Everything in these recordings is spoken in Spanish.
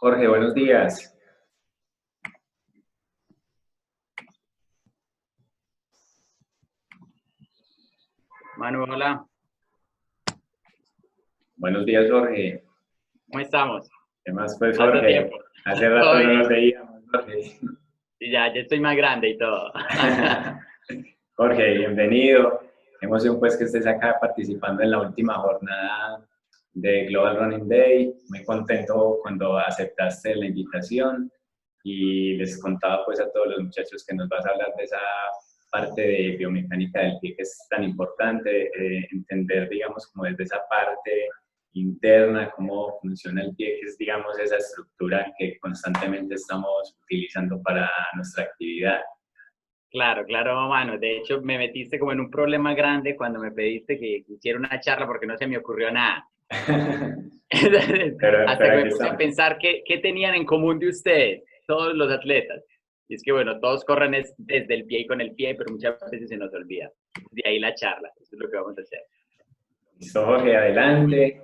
Jorge, buenos días. Manu, hola. Buenos días, Jorge. ¿Cómo estamos? ¿Qué más, pues, ¿Cuánto Jorge? tiempo? Hace Todo rato no bien. nos veíamos, Jorge. Sí, ya estoy más grande y todo. Jorge, bienvenido. Qué emoción, pues, que estés acá participando en la última jornada de Global Running Day. Muy contento cuando aceptaste la invitación y les contaba, pues, a todos los muchachos que nos vas a hablar de esa parte de biomecánica del pie que es tan importante, entender, digamos, como desde esa parte interna, cómo funciona el pie, que es, digamos, esa estructura que constantemente estamos utilizando para nuestra actividad. Claro, claro, Manu. De hecho, me metiste como en un problema grande cuando me pediste que hiciera una charla porque no se me ocurrió nada. Hasta que Pero me aquí puse a estamos. pensar qué tenían en común de ustedes, todos los atletas. Y es que, bueno, todos corren desde el pie y con el pie, pero muchas veces se nos olvida. De ahí la charla. Eso es lo que vamos a hacer. Listo, Jorge, adelante.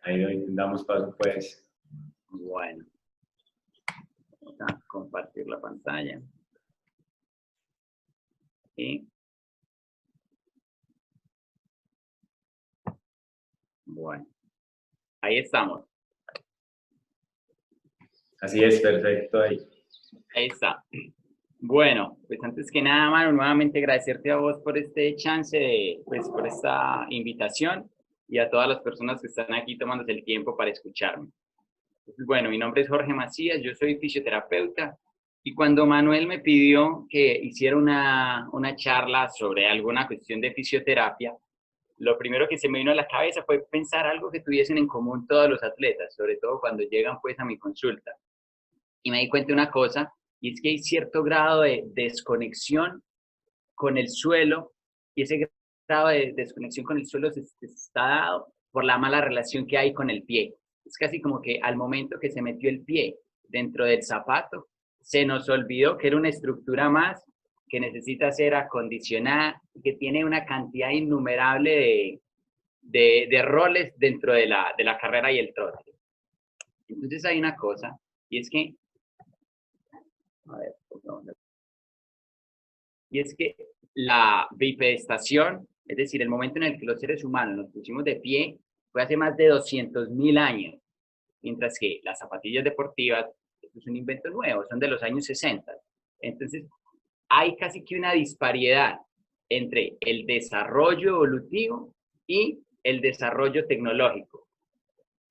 Ahí damos paso, pues. Bueno, vamos a compartir la pantalla. Y bueno, ahí estamos. Así es, perfecto. Ahí. Ahí está. Bueno, pues antes que nada, Manu, nuevamente agradecerte a vos por este chance, pues por esta invitación y a todas las personas que están aquí tomándose el tiempo para escucharme. Entonces, bueno, mi nombre es Jorge Macías, yo soy fisioterapeuta y cuando Manuel me pidió que hiciera una charla sobre alguna cuestión de fisioterapia, lo primero que se me vino a la cabeza fue pensar algo que tuviesen en común todos los atletas, sobre todo cuando llegan pues a mi consulta. Y me di cuenta de una cosa, y es que hay cierto grado de desconexión con el suelo, y ese grado de desconexión con el suelo se está dado por la mala relación que hay con el pie. Es casi como que al momento que se metió el pie dentro del zapato, se nos olvidó que era una estructura más que necesita ser acondicionada, que tiene una cantidad innumerable de roles dentro de la carrera y el trote. Entonces hay una cosa, y es que, a ver, por favor, y es que la bipedestación, es decir, el momento en el que los seres humanos nos pusimos de pie, fue hace más de 200.000 años, mientras que las zapatillas deportivas es un invento nuevo, son de los años 60. Entonces, hay casi que una disparidad entre el desarrollo evolutivo y el desarrollo tecnológico.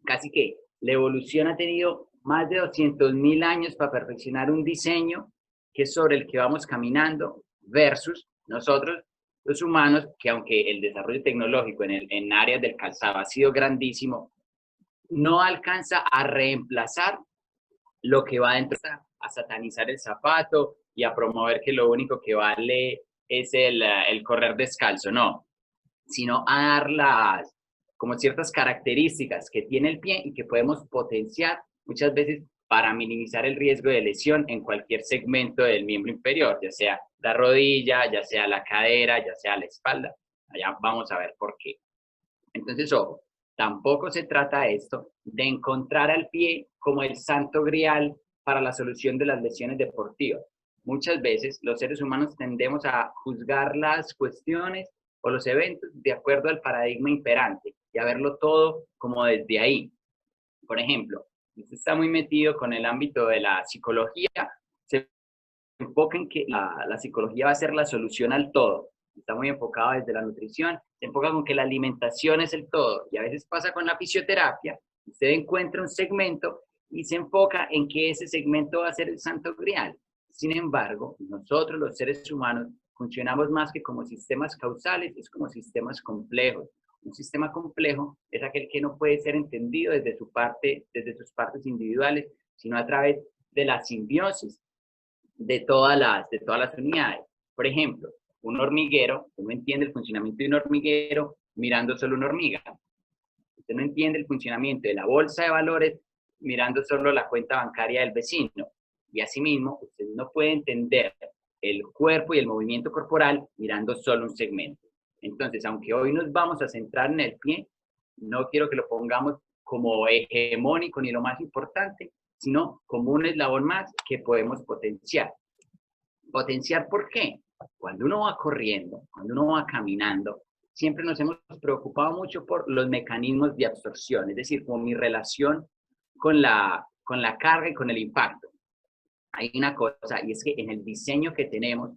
Casi que la evolución ha tenido más de 200.000 años para perfeccionar un diseño que es sobre el que vamos caminando versus nosotros, los humanos, que aunque el desarrollo tecnológico en áreas del calzado ha sido grandísimo, no alcanza a reemplazar lo que va dentro, a satanizar el zapato y a promover que lo único que vale es el correr descalzo, no, sino a dar las, como ciertas características que tiene el pie y que podemos potenciar muchas veces para minimizar el riesgo de lesión en cualquier segmento del miembro inferior, ya sea la rodilla, ya sea la cadera, ya sea la espalda. Allá vamos a ver por qué. Entonces, ojo, tampoco se trata esto de encontrar al pie como el santo grial para la solución de las lesiones deportivas. Muchas veces los seres humanos tendemos a juzgar las cuestiones o los eventos de acuerdo al paradigma imperante y a verlo todo como desde ahí. Por ejemplo, usted está muy metido con el ámbito de la psicología, se enfoca en que la psicología va a ser la solución al todo. Está muy enfocado desde la nutrición, se enfoca con que la alimentación es el todo. Y a veces pasa con la fisioterapia, usted encuentra un segmento y se enfoca en que ese segmento va a ser el santo grial. Sin embargo, nosotros los seres humanos funcionamos más que como sistemas causales, es como sistemas complejos. Un sistema complejo es aquel que no puede ser entendido desde su parte, desde sus partes individuales, sino a través de la simbiosis de todas las unidades. Por ejemplo, un hormiguero, uno entiende el funcionamiento de un hormiguero mirando solo una hormiga. Usted no entiende el funcionamiento de la bolsa de valores mirando solo la cuenta bancaria del vecino. Y asimismo, usted no puede entender el cuerpo y el movimiento corporal mirando solo un segmento. Entonces, aunque hoy nos vamos a centrar en el pie, no quiero que lo pongamos como hegemónico ni lo más importante, sino como un eslabón más que podemos potenciar. ¿Potenciar por qué? Cuando uno va corriendo, cuando uno va caminando, siempre nos hemos preocupado mucho por los mecanismos de absorción, es decir, con mi relación con la carga y con el impacto. Hay una cosa, y es que en el diseño que tenemos,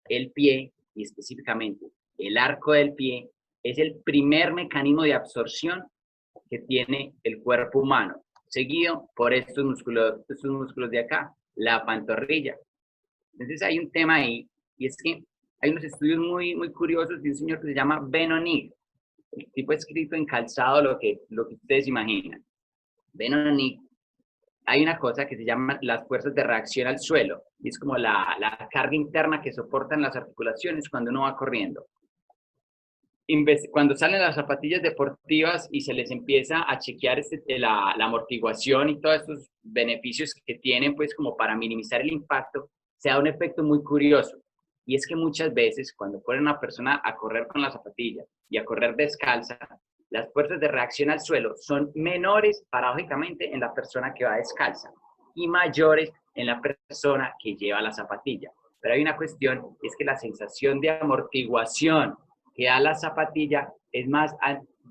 el pie, y específicamente el arco del pie, es el primer mecanismo de absorción que tiene el cuerpo humano, seguido por estos músculos de acá, la pantorrilla. Entonces hay un tema ahí, y es que hay unos estudios muy curiosos de un señor que se llama Ben O'Neill. El tipo ha escrito en calzado lo que ustedes imaginan. Ben O'Neill, hay una cosa que se llama las fuerzas de reacción al suelo, y es como la carga interna que soportan las articulaciones cuando uno va corriendo. Cuando salen las zapatillas deportivas y se les empieza a chequear la amortiguación y todos estos beneficios que tienen, pues como para minimizar el impacto, se da un efecto muy curioso. Y es que muchas veces cuando pone una persona a correr con la zapatilla y a correr descalza, las fuerzas de reacción al suelo son menores, paradójicamente, en la persona que va descalza y mayores en la persona que lleva la zapatilla. Pero hay una cuestión, es que la sensación de amortiguación que da la zapatilla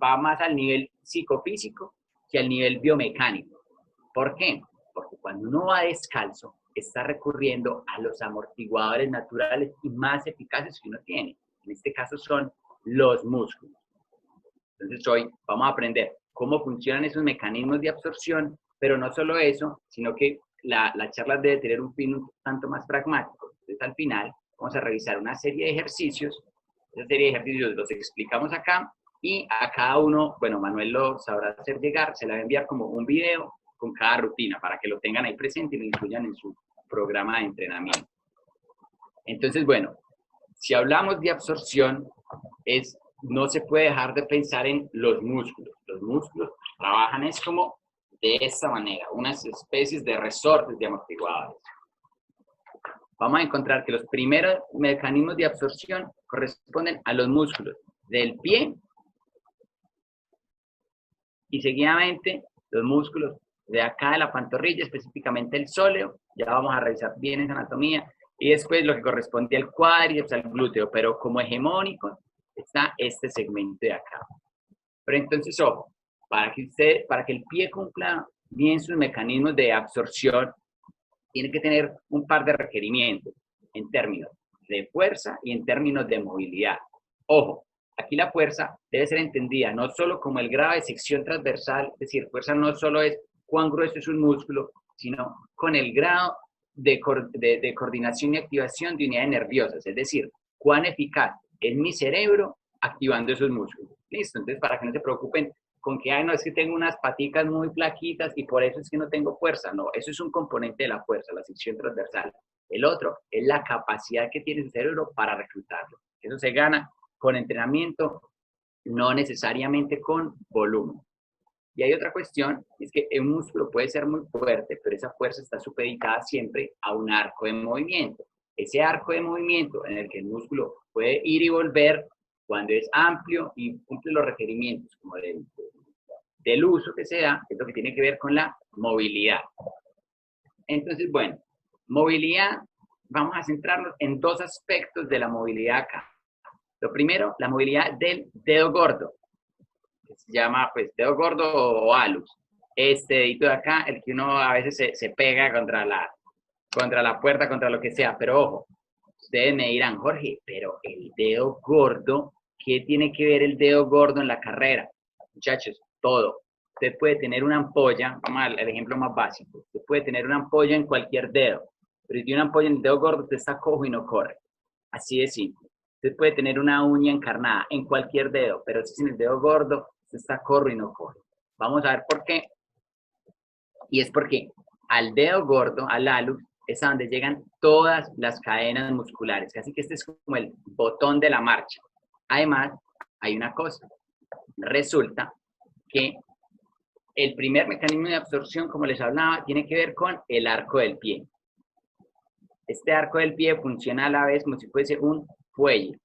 va más al nivel psicofísico que al nivel biomecánico. ¿Por qué? Porque cuando uno va descalzo, está recurriendo a los amortiguadores naturales y más eficaces que uno tiene. En este caso son los músculos. Entonces hoy vamos a aprender cómo funcionan esos mecanismos de absorción, pero no solo eso, sino que la charla debe tener un fin un tanto más pragmático. Entonces al final vamos a revisar una serie de ejercicios. Esa serie de ejercicios los explicamos acá y a cada uno, bueno, Manuel lo sabrá hacer llegar, se la va a enviar como un video con cada rutina para que lo tengan ahí presente y lo incluyan en su programa de entrenamiento. Entonces, bueno, si hablamos de absorción, no se puede dejar de pensar en los músculos. Los músculos trabajan es como de esta manera, unas especies de resortes de amortiguadores. Vamos a encontrar que los primeros mecanismos de absorción corresponden a los músculos del pie y seguidamente los músculos de acá de la pantorrilla, específicamente el sóleo. Ya vamos a revisar bien esa anatomía. Y después lo que corresponde al cuádriceps, al glúteo, pero como hegemónico está este segmento de acá. Pero entonces, ojo, para que el pie cumpla bien sus mecanismos de absorción, tiene que tener un par de requerimientos en términos de fuerza y en términos de movilidad. Ojo, aquí la fuerza debe ser entendida no solo como el grado de sección transversal, es decir, fuerza no solo es cuán grueso es un músculo, sino con el grado de coordinación y activación de unidades nerviosas, es decir, cuán eficaz es mi cerebro activando esos músculos. Listo, entonces para que no se preocupen con que, no, es que tengo unas paticas muy flaquitas y por eso es que no tengo fuerza. No, eso es un componente de la fuerza, la sección transversal. El otro es la capacidad que tiene su cerebro para reclutarlo. Eso se gana con entrenamiento, no necesariamente con volumen. Y hay otra cuestión, es que un músculo puede ser muy fuerte, pero esa fuerza está supeditada siempre a un arco de movimiento. Ese arco de movimiento en el que el músculo puede ir y volver cuando es amplio y cumple los requerimientos como del uso que se da, es lo que tiene que ver con la movilidad. Entonces, bueno, movilidad, vamos a centrarnos en dos aspectos de la movilidad acá. Lo primero, la movilidad del dedo gordo, que se llama pues dedo gordo o hallux. Este dedito de acá, el que uno a veces se pega contra la puerta, contra lo que sea, pero ojo, ustedes me dirán, Jorge, pero el dedo gordo, ¿qué tiene que ver el dedo gordo en la carrera? Muchachos, todo. Usted puede tener una ampolla, vamos al ejemplo más básico, usted puede tener una ampolla en cualquier dedo, pero si tiene una ampolla en el dedo gordo, usted está cojo y no corre. Así de simple. Usted puede tener una uña encarnada en cualquier dedo, pero si en el dedo gordo, usted está corro y no corre. Vamos a ver por qué. Y es porque al dedo gordo, al hallux, es a donde llegan todas las cadenas musculares. Así que este es como el botón de la marcha. Además, hay una cosa. Resulta que el primer mecanismo de absorción, como les hablaba, tiene que ver con el arco del pie. Este arco del pie funciona a la vez como si fuese un fuelle.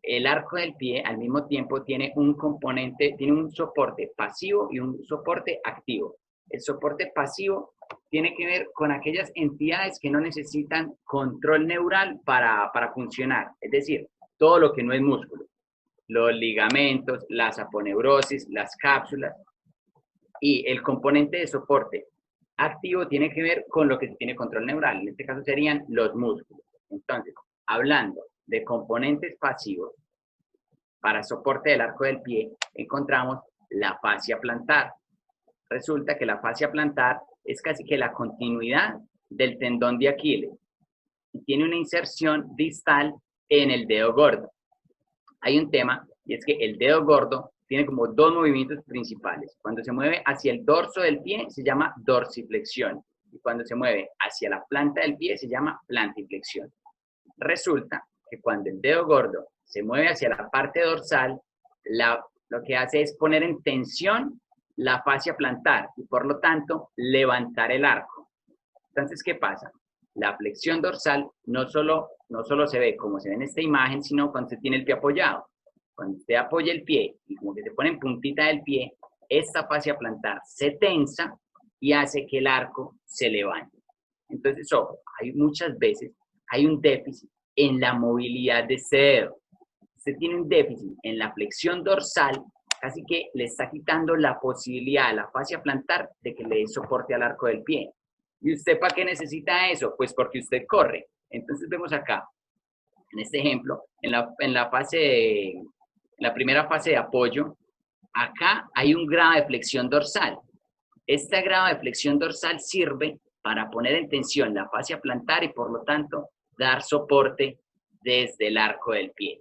El arco del pie al mismo tiempo tiene un componente, tiene un soporte pasivo y un soporte activo. El soporte pasivo tiene que ver con aquellas entidades que no necesitan control neural para funcionar. Es decir, todo lo que no es músculo. Los ligamentos, las aponeurosis, las cápsulas. Y el componente de soporte activo tiene que ver con lo que tiene control neural. En este caso serían los músculos. Entonces, hablando de componentes pasivos, para soporte del arco del pie, encontramos la fascia plantar. Resulta que la fascia plantar es casi que la continuidad del tendón de Aquiles y tiene una inserción distal en el dedo gordo. Hay un tema, y es que el dedo gordo tiene como dos movimientos principales. Cuando se mueve hacia el dorso del pie se llama dorsiflexión y cuando se mueve hacia la planta del pie se llama plantiflexión. Resulta que cuando el dedo gordo se mueve hacia la parte dorsal, lo que hace es poner en tensión la fascia plantar y por lo tanto levantar el arco. Entonces, ¿qué pasa? La flexión dorsal no solo se ve como se ve en esta imagen, sino cuando se tiene el pie apoyado. Cuando usted apoya el pie y como que se pone en puntita del pie, esta fascia plantar se tensa y hace que el arco se levante. Entonces, ojo, muchas veces hay un déficit en la movilidad de este dedo. Usted tiene un déficit en la flexión dorsal, así que le está quitando la posibilidad a la fascia plantar de que le dé soporte al arco del pie. ¿Y usted para qué necesita eso? Pues porque usted corre. Entonces vemos acá, en este ejemplo, en la primera fase de apoyo, acá hay un grado de flexión dorsal. Este grado de flexión dorsal sirve para poner en tensión la fascia plantar y por lo tanto dar soporte desde el arco del pie.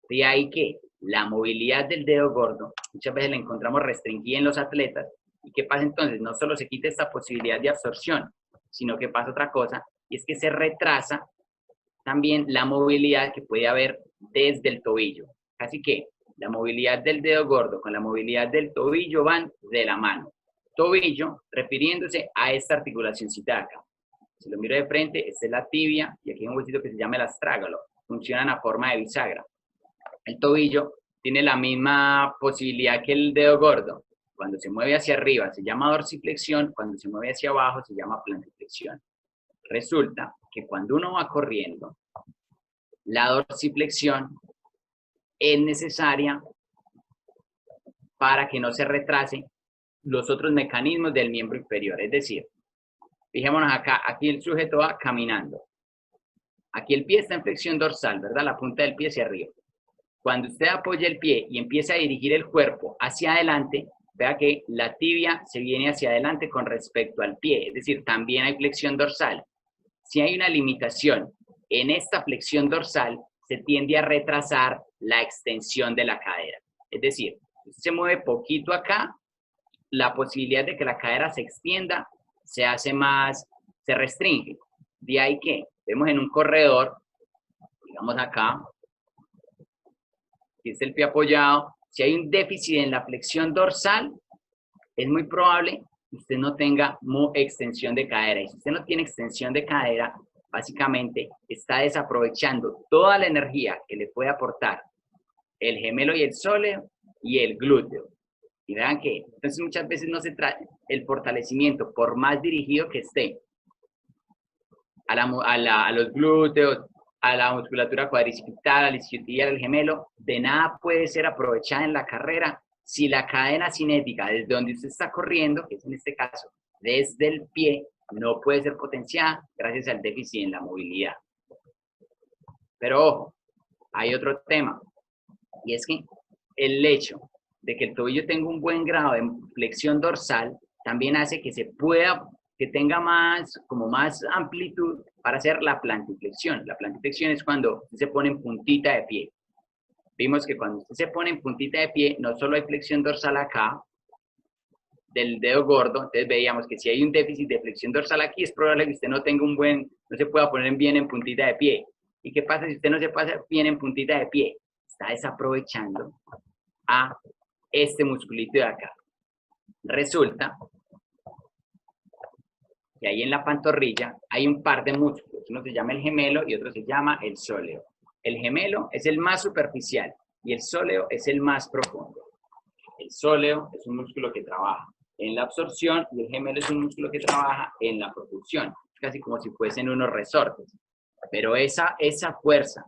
De ahí que la movilidad del dedo gordo muchas veces la encontramos restringida en los atletas. ¿Y qué pasa entonces? No solo se quita esta posibilidad de absorción, sino que pasa otra cosa, y es que se retrasa también la movilidad que puede haber desde el tobillo. Así que la movilidad del dedo gordo con la movilidad del tobillo van de la mano. Tobillo refiriéndose a esta articulacióncita de acá. Si lo miro de frente, esta es la tibia y aquí hay un huesito que se llama el astrágalo. Funcionan a forma de bisagra. El tobillo tiene la misma posibilidad que el dedo gordo. Cuando se mueve hacia arriba se llama dorsiflexión, cuando se mueve hacia abajo se llama plantiflexión. Resulta que cuando uno va corriendo, la dorsiflexión es necesaria para que no se retrase los otros mecanismos del miembro inferior. Es decir, fijémonos acá, aquí el sujeto va caminando. Aquí el pie está en flexión dorsal, ¿verdad? La punta del pie hacia arriba. Cuando usted apoya el pie y empieza a dirigir el cuerpo hacia adelante, vea que la tibia se viene hacia adelante con respecto al pie. Es decir, también hay flexión dorsal. Si hay una limitación en esta flexión dorsal, se tiende a retrasar la extensión de la cadera. Es decir, si se mueve poquito acá, la posibilidad de que la cadera se extienda se hace más, se restringe. De ahí que vemos en un corredor, digamos acá, aquí está el pie apoyado, si hay un déficit en la flexión dorsal, es muy probable que usted no tenga extensión de cadera. Y si usted no tiene extensión de cadera, básicamente está desaprovechando toda la energía que le puede aportar el gemelo y el sóleo y el glúteo. Y vean que entonces muchas veces no se trata el fortalecimiento, por más dirigido que esté a los glúteos, a la musculatura cuadricipital, al isquiotibial, al gemelo, de nada puede ser aprovechada en la carrera si la cadena cinética desde donde usted está corriendo, que es en este caso desde el pie, no puede ser potenciada gracias al déficit en la movilidad. Pero ojo, hay otro tema, y es que el hecho de que el tobillo tenga un buen grado de flexión dorsal también hace que que tenga más amplitud para hacer la plantiflexión. La plantiflexión es cuando usted se pone en puntita de pie. Vimos que cuando usted se pone en puntita de pie, no solo hay flexión dorsal acá, del dedo gordo, entonces veíamos que si hay un déficit de flexión dorsal aquí, es probable que usted no tenga no se pueda poner bien en puntita de pie. ¿Y qué pasa si usted no se pasa bien en puntita de pie? Está desaprovechando a este musculito de acá. Resulta que ahí en la pantorrilla hay un par de músculos. Uno se llama el gemelo y otro se llama el sóleo. El gemelo es el más superficial y el sóleo es el más profundo. El sóleo es un músculo que trabaja en la absorción y el gemelo es un músculo que trabaja en la propulsión, casi como si fuesen unos resortes. Pero esa fuerza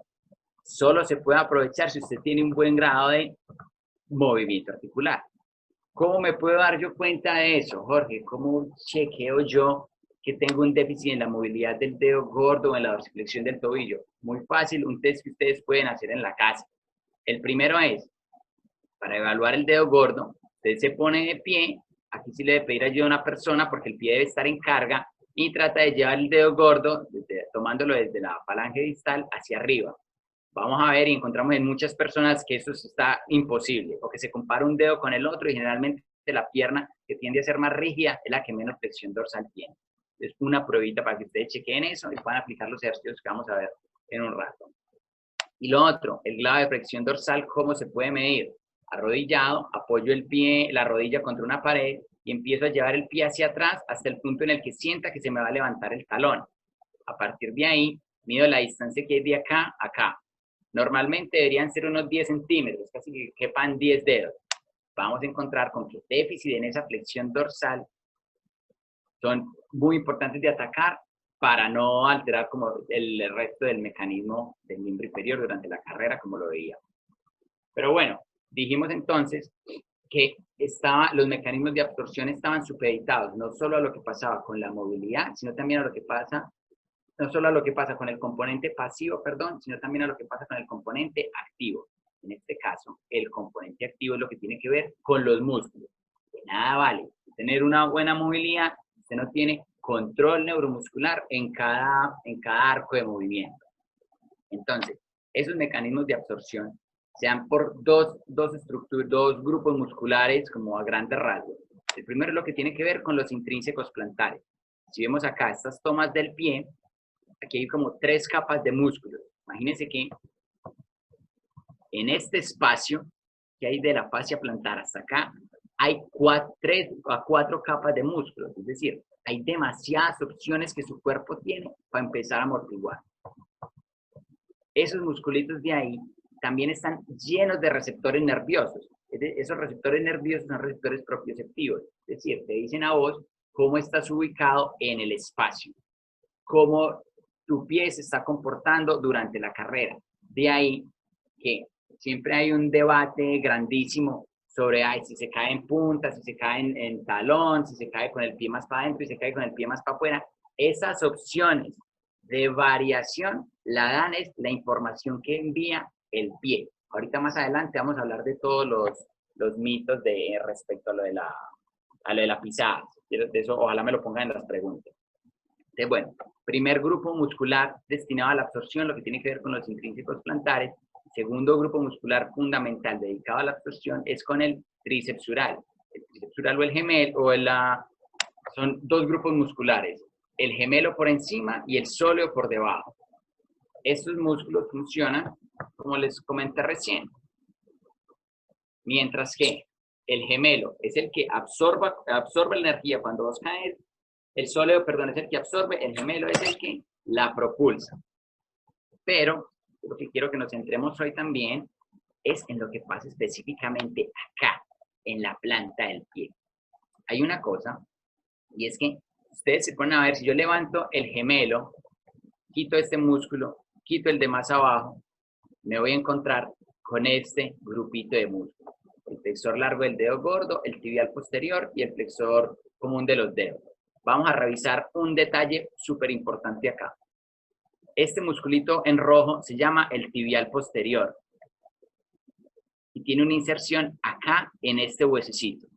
solo se puede aprovechar si usted tiene un buen grado de movimiento articular. ¿Cómo me puedo dar yo cuenta de eso, Jorge? ¿Cómo chequeo yo que tengo un déficit en la movilidad del dedo gordo o en la dorsiflexión del tobillo? Muy fácil, un test que ustedes pueden hacer en la casa. El primero es, para evaluar el dedo gordo, usted se pone de pie, aquí sí le debe pedir ayuda a una persona porque el pie debe estar en carga y trata de llevar el dedo gordo, tomándolo desde la falange distal hacia arriba. Vamos a ver y encontramos en muchas personas que eso está imposible, o que se compara un dedo con el otro y generalmente la pierna que tiende a ser más rígida es la que menos flexión dorsal tiene. Es una pruebita para que ustedes chequen eso y puedan aplicar los ejercicios que vamos a ver en un rato. Y lo otro, el grado de flexión dorsal, ¿cómo se puede medir? Arrodillado, apoyo el pie, la rodilla contra una pared y empiezo a llevar el pie hacia atrás hasta el punto en el que sienta que se me va a levantar el talón. A partir de ahí, mido la distancia que hay de acá a acá. Normalmente deberían ser unos 10 centímetros, casi que quepan 10 dedos. Vamos a encontrar con que el déficit en esa flexión dorsal son muy importantes de atacar para no alterar como el resto del mecanismo del miembro inferior durante la carrera, como lo veía. Pero bueno, dijimos entonces que los mecanismos de absorción estaban supeditados no solo a lo que pasaba con la movilidad, sino también a lo que pasa, no solo a lo que pasa con el componente pasivo, perdón, sino también a lo que pasa con el componente activo. En este caso, el componente activo es lo que tiene que ver con los músculos. De nada vale tener una buena movilidad, usted no tiene control neuromuscular en cada arco de movimiento. Entonces, esos mecanismos de absorción sean por dos grupos musculares como a grandes rasgos. El primero es lo que tiene que ver con los intrínsecos plantares. Si vemos acá estas tomas del pie, aquí hay como 3 capas de músculos. Imagínense que en este espacio que hay de la fascia plantar hasta acá, hay 3 a 4 capas de músculos. Es decir, hay demasiadas opciones que su cuerpo tiene para empezar a amortiguar. Esos musculitos de ahí también están llenos de receptores nerviosos. Esos receptores nerviosos son receptores propioceptivos. Es decir, te dicen a vos cómo estás ubicado en el espacio, cómo tu pie se está comportando durante la carrera. De ahí que siempre hay un debate grandísimo sobre si se cae en punta, si se cae en talón, si se cae con el pie más para adentro y se cae con el pie más para afuera. Esas opciones de variación la dan es la información que envía el pie. Ahorita más adelante vamos a hablar de todos los mitos respecto a lo de la pisada. De eso ojalá me lo pongan en las preguntas. Entonces, bueno, primer grupo muscular destinado a la absorción, lo que tiene que ver con los intrínsecos plantares. Segundo grupo muscular fundamental dedicado a la absorción es con el tríceps sural. El tríceps sural o el gemelo, son 2 grupos musculares. El gemelo por encima y el sóleo por debajo. Estos músculos funcionan, como les comenté recién. Mientras que el gemelo es el que absorbe la energía cuando vos caes. El sóleo, perdón, es el que absorbe, el gemelo es el que la propulsa. Pero lo que quiero que nos centremos hoy también es en lo que pasa específicamente acá, en la planta del pie. Hay una cosa, y es que ustedes se ponen a ver, si yo levanto el gemelo, quito este músculo, quito el de más abajo, me voy a encontrar con este grupito de músculos. El flexor largo del dedo gordo, el tibial posterior y el flexor común de los dedos. Vamos a revisar un detalle súper importante acá. Este musculito en rojo se llama el tibial posterior y tiene una inserción acá en este huesecito.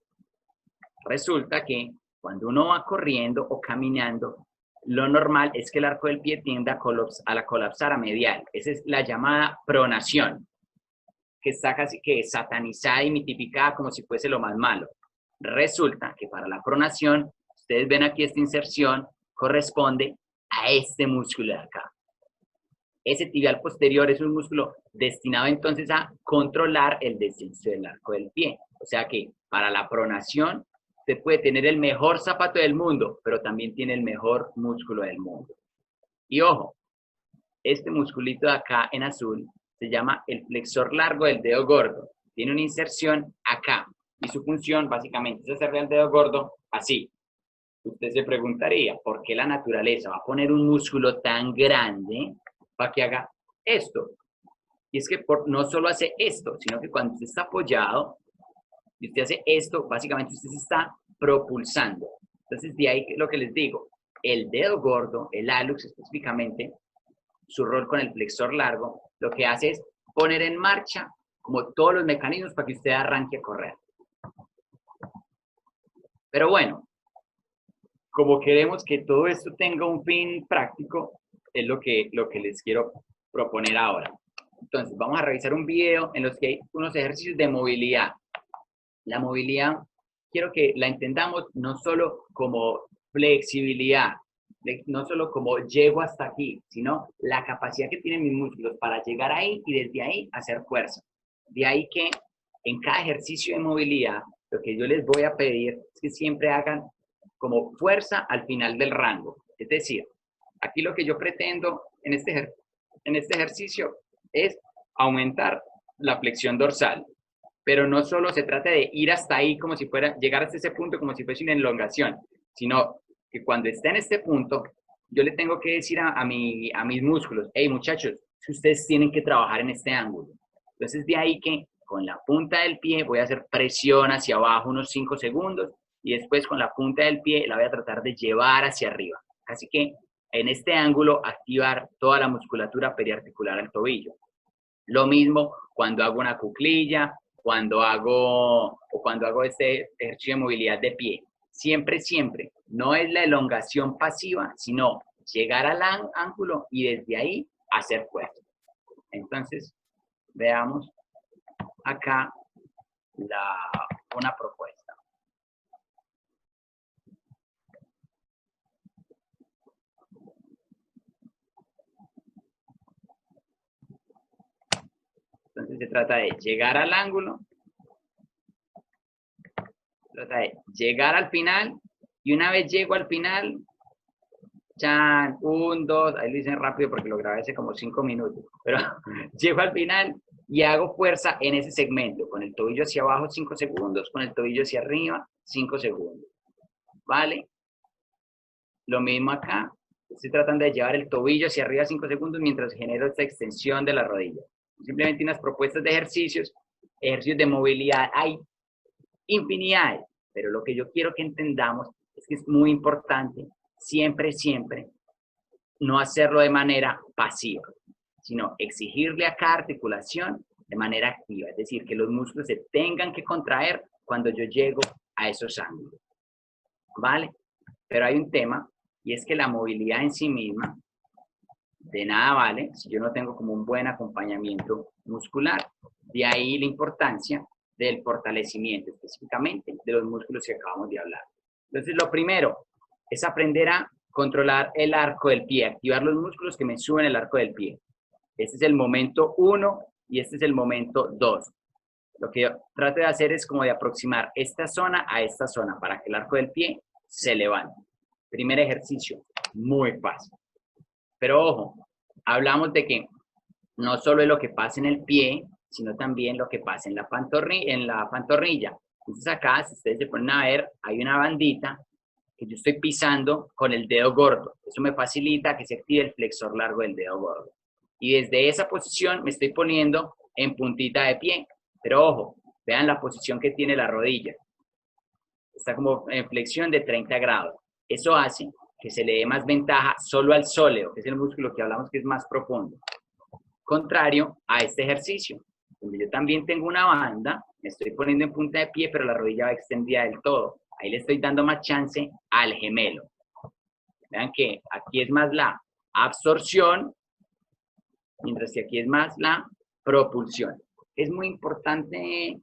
Resulta que cuando uno va corriendo o caminando, lo normal es que el arco del pie tienda a colapsar a medial. Esa es la llamada pronación, que está casi que satanizada y mitificada como si fuese lo más malo. Resulta que para la pronación, ustedes ven aquí esta inserción, corresponde a este músculo de acá. Ese tibial posterior es un músculo destinado entonces a controlar el descenso del arco del pie. O sea que para la pronación, usted puede tener el mejor zapato del mundo, pero también tiene el mejor músculo del mundo. Y ojo, este musculito de acá en azul se llama el flexor largo del dedo gordo. Tiene una inserción acá. y su función básicamente es hacerle al dedo gordo así. Usted se preguntaría, ¿por qué la naturaleza va a poner un músculo tan grande para que haga esto? Y es que no solo hace esto, sino que cuando usted está apoyado y usted hace esto, básicamente usted se está propulsando. Entonces, de ahí lo que les digo, el dedo gordo, el hallux específicamente, su rol con el flexor largo, lo que hace es poner en marcha como todos los mecanismos para que usted arranque a correr. Pero bueno, como queremos que todo esto tenga un fin práctico, es lo que les quiero proponer ahora. Entonces, vamos a revisar un video en los que hay unos ejercicios de movilidad. La movilidad, quiero que la entendamos no solo como flexibilidad, no solo como llego hasta aquí, sino la capacidad que tienen mis músculos para llegar ahí y desde ahí hacer fuerza. De ahí que en cada ejercicio de movilidad, lo que yo les voy a pedir es que siempre hagan como fuerza al final del rango. Es decir, aquí lo que yo pretendo en este ejercicio es aumentar la flexión dorsal. Pero no solo se trata de ir hasta ahí como si fuera, llegar hasta ese punto como si fuese una elongación, sino que cuando esté en este punto, yo le tengo que decir a mis músculos, hey muchachos, ustedes tienen que trabajar en este ángulo. Entonces de ahí que con la punta del pie voy a hacer presión hacia abajo unos 5 segundos y después con la punta del pie la voy a tratar de llevar hacia arriba. Así que en este ángulo activar toda la musculatura periarticular al tobillo. Lo mismo cuando hago una cuclilla, cuando hago este ejercicio de movilidad de pie. Siempre, siempre, no es la elongación pasiva, sino llegar al ángulo y desde ahí hacer fuerza. Entonces, veamos acá una propuesta. Entonces se trata de llegar al ángulo, se trata de llegar al final, y una vez llego al final, chan, 1, 2, ahí lo hice rápido porque lo grabé hace como 5 minutos, pero llego al final y hago fuerza en ese segmento, con el tobillo hacia abajo 5 segundos, con el tobillo hacia arriba 5 segundos, ¿vale? Lo mismo acá, estoy tratando de llevar el tobillo hacia arriba 5 segundos mientras genero esta extensión de la rodilla. Simplemente unas propuestas de ejercicios de movilidad, hay infinidades, pero lo que yo quiero que entendamos es que es muy importante siempre, siempre no hacerlo de manera pasiva, sino exigirle a cada articulación de manera activa, es decir, que los músculos se tengan que contraer cuando yo llego a esos ángulos, ¿vale? Pero hay un tema, y es que la movilidad en sí misma de nada vale si yo no tengo como un buen acompañamiento muscular. De ahí la importancia del fortalecimiento, específicamente de los músculos que acabamos de hablar. Entonces, lo primero es aprender a controlar el arco del pie, activar los músculos que me suben el arco del pie. Este es el momento 1 y este es el momento 2. Lo que yo trato de hacer es como de aproximar esta zona a esta zona para que el arco del pie se levante. Primer ejercicio, muy fácil. Pero ojo, hablamos de que no solo es lo que pasa en el pie, sino también lo que pasa en la pantorrilla. Entonces acá, si ustedes se ponen a ver, hay una bandita que yo estoy pisando con el dedo gordo. Eso me facilita que se active el flexor largo del dedo gordo. Y desde esa posición me estoy poniendo en puntita de pie. Pero ojo, vean la posición que tiene la rodilla. Está como en flexión de 30 grados. Eso hace que se le dé más ventaja solo al sóleo, que es el músculo que hablamos que es más profundo. Contrario a este ejercicio, donde yo también tengo una banda, me estoy poniendo en punta de pie, pero la rodilla va extendida del todo. Ahí le estoy dando más chance al gemelo. Vean que aquí es más la absorción, mientras que aquí es más la propulsión. Es muy importante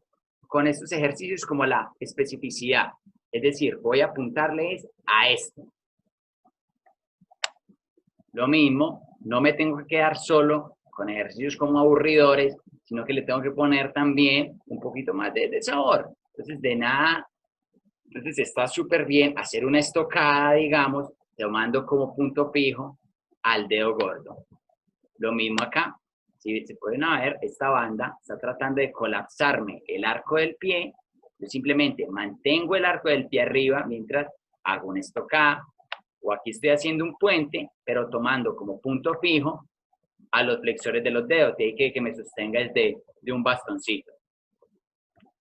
con estos ejercicios como la especificidad. Es decir, voy a apuntarles a esto. Lo mismo, no me tengo que quedar solo con ejercicios como aburridores, sino que le tengo que poner también un poquito más de sabor. Entonces, de nada, entonces está súper bien hacer una estocada, digamos, tomando como punto fijo al dedo gordo. Lo mismo acá. Si se pueden ver, esta banda está tratando de colapsarme el arco del pie, Yo simplemente mantengo el arco del pie arriba mientras hago una estocada, o aquí estoy haciendo un puente, pero tomando como punto fijo a los flexores de los dedos, de ahí que me sostenga desde de un bastoncito.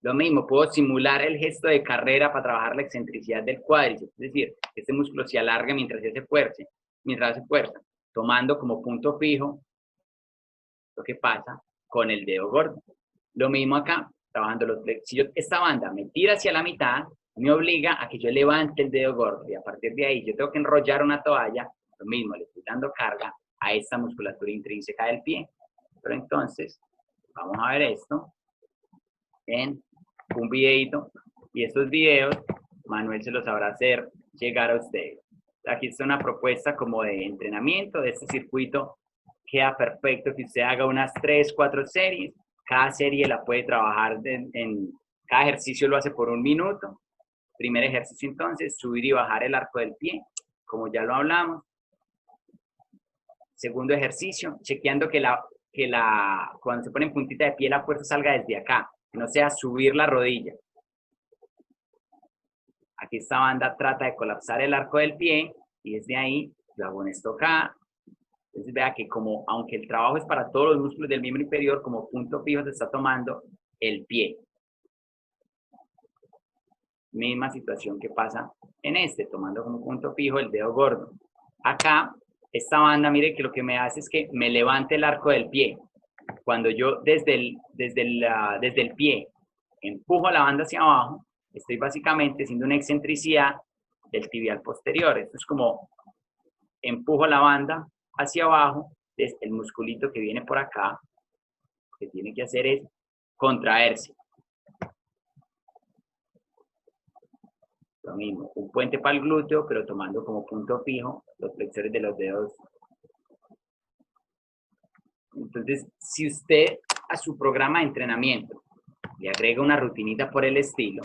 Lo mismo, puedo simular el gesto de carrera para trabajar la excentricidad del cuádriceps, es decir, que este músculo se alargue mientras hace fuerza, tomando como punto fijo lo que pasa con el dedo gordo. Lo mismo acá, trabajando los flexores. Si esta banda me tira hacia la mitad, me obliga a que yo levante el dedo gordo, y a partir de ahí yo tengo que enrollar una toalla, lo mismo, le estoy dando carga a esta musculatura intrínseca del pie. Pero entonces, vamos a ver esto en un videito, y estos videos Manuel se los sabrá hacer llegar a ustedes. Aquí está una propuesta como de entrenamiento de este circuito. Queda perfecto que usted haga unas 3, 4 series. Cada serie la puede trabajar cada ejercicio lo hace por 1 minuto. Primer ejercicio entonces, subir y bajar el arco del pie, como ya lo hablamos. Segundo ejercicio, chequeando que cuando se pone en puntita de pie la fuerza salga desde acá, que no sea subir la rodilla. Aquí esta banda trata de colapsar el arco del pie y desde ahí yo hago una estocada. Entonces vea que como, aunque el trabajo es para todos los músculos del miembro inferior, como punto fijo se está tomando el pie. Misma situación que pasa en tomando como punto fijo el dedo gordo. Acá, esta banda, mire que lo que me hace es que me levante el arco del pie. Cuando yo desde el pie empujo la banda hacia abajo, estoy básicamente haciendo una excentricidad del tibial posterior. Esto es como empujo la banda hacia abajo, desde el musculito que viene por acá, lo que tiene que hacer es contraerse. Lo mismo, un puente para el glúteo, pero tomando como punto fijo los flexores de los dedos. Entonces, si usted a su programa de entrenamiento le agrega una rutinita por el estilo,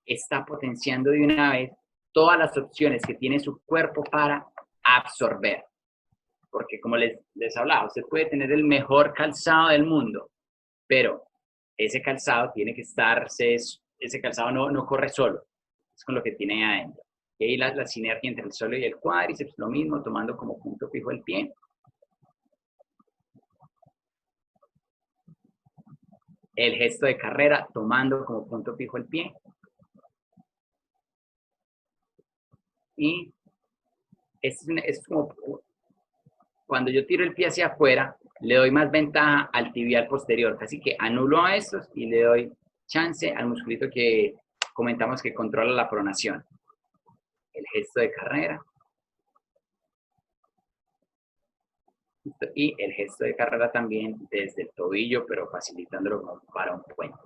está potenciando de una vez todas las opciones que tiene su cuerpo para absorber. Porque como les hablaba, usted puede tener el mejor calzado del mundo, pero ese calzado tiene que ese calzado no corre solo, es con lo que tiene ahí adentro. Y ahí la sinergia entre el suelo y el cuádriceps, lo mismo, tomando como punto fijo el pie. El gesto de carrera, tomando como punto fijo el pie. Y es como cuando yo tiro el pie hacia afuera, le doy más ventaja al tibial posterior. Así que anulo a estos y le doy chance al musculito que comentamos que controla la pronación. El gesto de carrera. Y el gesto de carrera también desde el tobillo, pero facilitándolo como para un puente.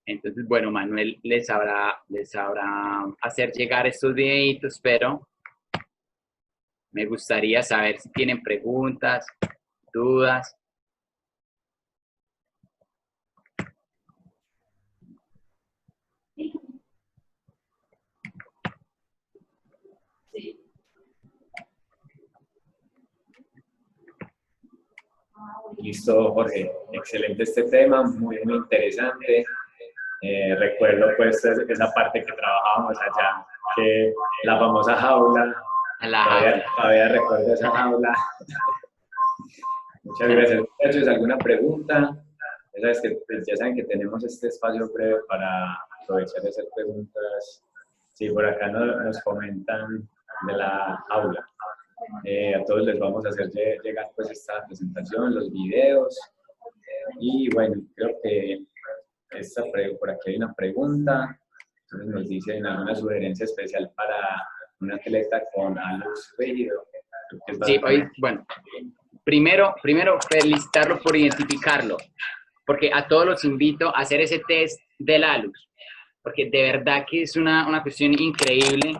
Entonces, bueno, Manuel les sabrá hacer llegar estos videitos, pero me gustaría saber si tienen preguntas, dudas. Listo, Jorge. Excelente este tema, muy interesante. Recuerdo pues esa parte que trabajábamos allá, que la famosa jaula. Todavía recuerdo esa jaula. Muchas gracias, muchachos. ¿Alguna pregunta? Ya saben que tenemos este espacio breve para aprovechar de hacer preguntas. Sí, por acá nos comentan de la aula. A todos les vamos a hacer llegar pues esta presentación, los videos. Y bueno, creo que por aquí hay una pregunta. Entonces nos dicen alguna sugerencia especial para un atleta con alus rígido. Sí, bueno, primero felicitarlo por identificarlo, porque a todos los invito a hacer ese test del alus, porque de verdad que es una cuestión increíble.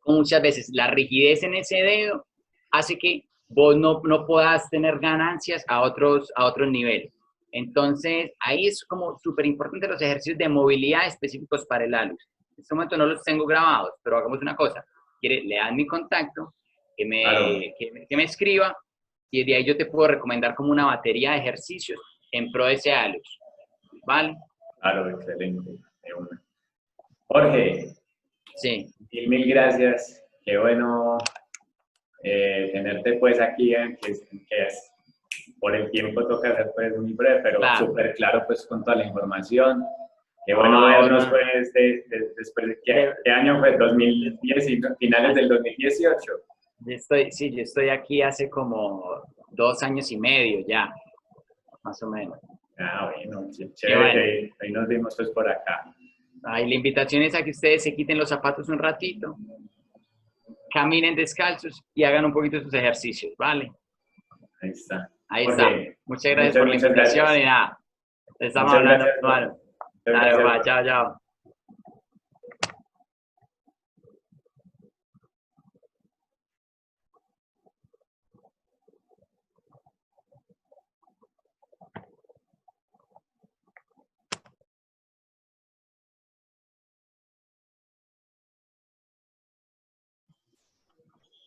Muchas veces la rigidez en ese dedo hace que vos no puedas tener ganancias a otros niveles. Entonces, ahí es como súper importante los ejercicios de movilidad específicos para el alus. En este momento no los tengo grabados, pero hagamos una cosa. Le dan mi contacto, que me escriba, y de ahí yo te puedo recomendar como una batería de ejercicios en pro de ese alus. ¿vale? Claro, excelente. De una. Jorge, Sí, mil gracias. Qué bueno tenerte pues aquí, por el tiempo toca ser pues muy breve, pero claro. súper claro pues con toda la información. Qué bueno Ah, vernos bueno. pues después de, De- ¿qué año fue? 2010, finales del 2018. sí, yo estoy aquí hace como 2 años y medio ya, más o menos. Ah, bueno, Y chévere bueno, que ahí nos vimos pues por acá. ahí la invitación es a que ustedes se quiten los zapatos un ratito, caminen descalzos y hagan un poquito sus ejercicios, ¿vale? Ahí está. Ahí está. Jorge, Muchas gracias por la muchas invitación gracias. y nada, estamos Muchas hablando, gracias, hermano. muchas Dale, gracias. papá, chao, chao.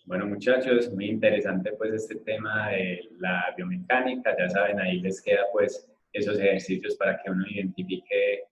Bueno, muchachos, muy interesante pues este tema de la biomecánica. Ya saben, ahí les queda pues esos ejercicios para que uno identifique